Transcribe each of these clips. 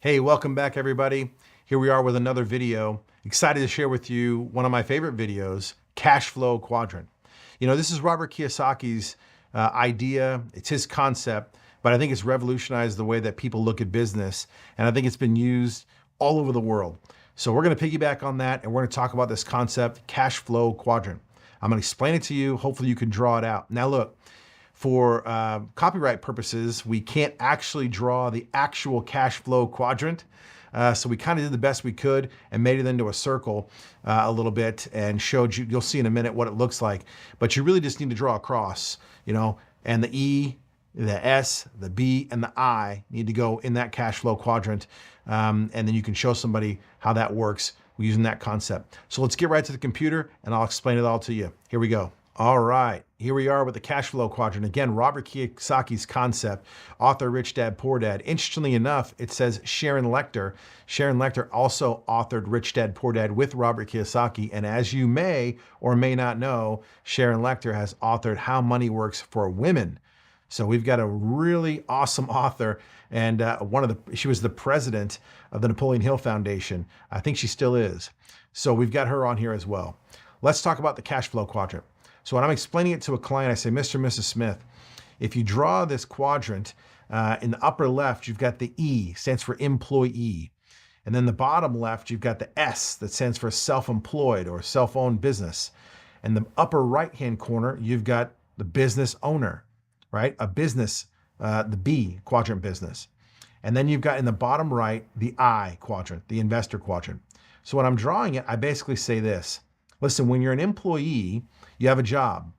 Hey, welcome back everybody. Here we are with another video. Excited to share with you one of my favorite videos, Cash Flow Quadrant. You know, this is Robert Kiyosaki's idea. It's his concept, but I think it's revolutionized the way that people look at business. And I think it's been used all over the world. So we're going to piggyback on that and we're going to talk about this concept, Cash Flow Quadrant. I'm going to explain it to you. Hopefully you can draw it out. Now look, for copyright purposes, we can't actually draw the actual cash flow quadrant. So we kind of did the best we could and made it into a circle a little bit and showed you, you'll see in a minute what it looks like. But you really just need to draw a cross, you know, and the E, the S, the B, and the I need to go in that cash flow quadrant. And then you can show somebody how that works using that concept. So let's get right to the computer and I'll explain it all to you. Here we go. All right, here we are with the cash flow quadrant. Again, Robert Kiyosaki's concept, author Rich Dad, Poor Dad. Interestingly enough, it says Sharon Lechter. Sharon Lechter also authored Rich Dad, Poor Dad with Robert Kiyosaki. And as you may or may not know, Sharon Lechter has authored How Money Works for Women. So we've got a really awesome author, and she was the president of the Napoleon Hill Foundation. I think she still is. So we've got her on here as well. Let's talk about the cash flow quadrant. So when I'm explaining it to a client, I say, Mr. and Mrs. Smith, if you draw this quadrant, in the upper left, you've got the E, stands for employee. And then the bottom left, you've got the S that stands for self-employed or self-owned business. And the upper right-hand corner, you've got the business owner, right? A business, the B quadrant business. And then you've got in the bottom right, the I quadrant, the investor quadrant. So when I'm drawing it, I basically say this. Listen, when you're an employee, you have a job,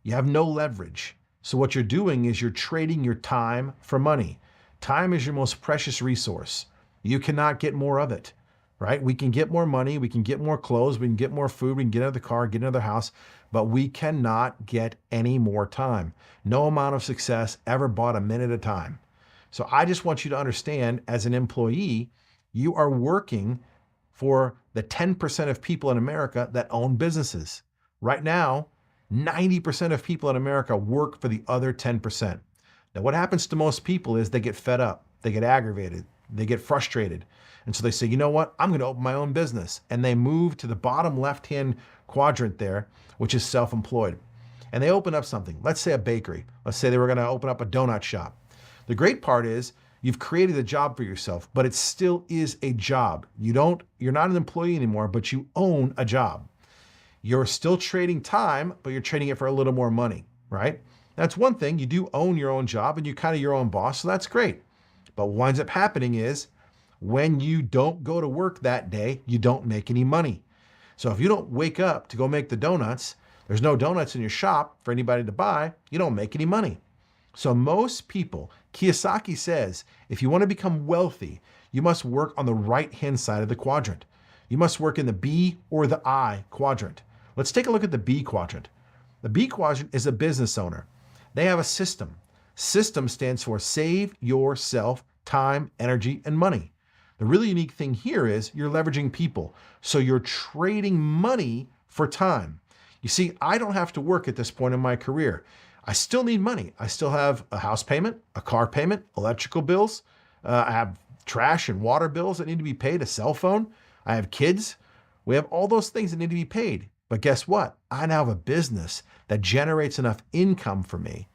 you have no leverage. So what you're doing is you're trading your time for money. Time is your most precious resource. You cannot get more of it, right? We can get more money, we can get more clothes, we can get more food, we can get out of the car, get another house, but we cannot get any more time. No amount of success ever bought a minute of time. So I just want you to understand, as an employee, you are working for the 10% of people in America that own businesses. Right now, 90% of people in America work for the other 10%. Now, what happens to most people is they get fed up, they get aggravated, they get frustrated. And so they say, you know what, I'm going to open my own business. And they move to the bottom left-hand quadrant there, which is self-employed. And they open up something, let's say a bakery. Let's say they were going to open up a donut shop. The great part is you've created a job for yourself, but it still is a job. You're not an employee anymore, but you own a job. You're still trading time, but you're trading it for a little more money, right? That's one thing. You do own your own job and you're kind of your own boss, so that's great. But what winds up happening is when you don't go to work that day, you don't make any money. So if you don't wake up to go make the donuts, there's no donuts in your shop for anybody to buy, you don't make any money. So most people, Kiyosaki says, if you want to become wealthy, you must work on the right-hand side of the quadrant. You must work in the B or the I quadrant. Let's take a look at the B quadrant. The B quadrant is a business owner. They have a system. System stands for save yourself time, energy, and money. The really unique thing here is you're leveraging people. So you're trading money for time. You see, I don't have to work at this point in my career. I still need money. I still have a house payment, a car payment, electrical bills. I have trash and water bills that need to be paid, a cell phone. I have kids. We have all those things that need to be paid. But guess what? I now have a business that generates enough income for me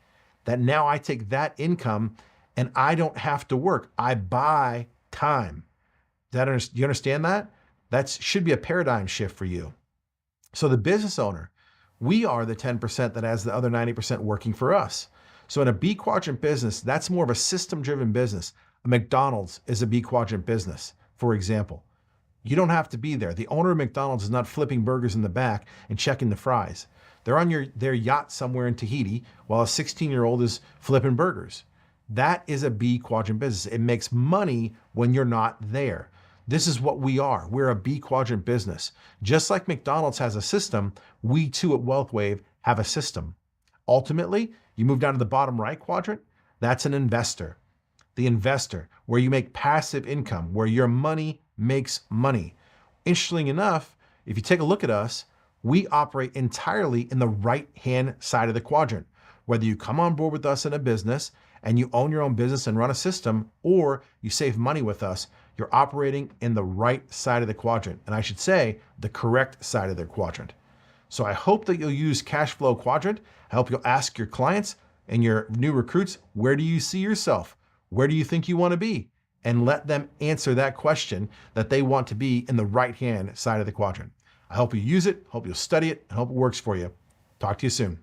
that now I take that income and I don't have to work. I buy time. Do you understand that? That should be a paradigm shift for you. So the business owner, we are the 10% that has the other 90% working for us. So in a B quadrant business, that's more of a system-driven business. A McDonald's is a B quadrant business, for example. You don't have to be there. The owner of McDonald's is not flipping burgers in the back and checking the fries. They're on their yacht somewhere in Tahiti while a 16-year-old is flipping burgers. That is a B quadrant business. It makes money when you're not there. This is what we are. We're a B quadrant business. Just like McDonald's has a system, we too at WealthWave have a system. Ultimately, you move down to the bottom right quadrant, that's an investor. The investor, where you make passive income, where your money makes money. Interestingly enough, if you take a look at us, we operate entirely in the right-hand side of the quadrant. Whether you come on board with us in a business and you own your own business and run a system, or you save money with us, you're operating in the right side of the quadrant. And I should say, the correct side of the quadrant. So I hope that you'll use Cash Flow Quadrant. I hope you'll ask your clients and your new recruits, where do you see yourself? Where do you think you want to be? And let them answer that question, that they want to be in the right-hand side of the quadrant. I hope you use it, hope you'll study it, and hope it works for you. Talk to you soon.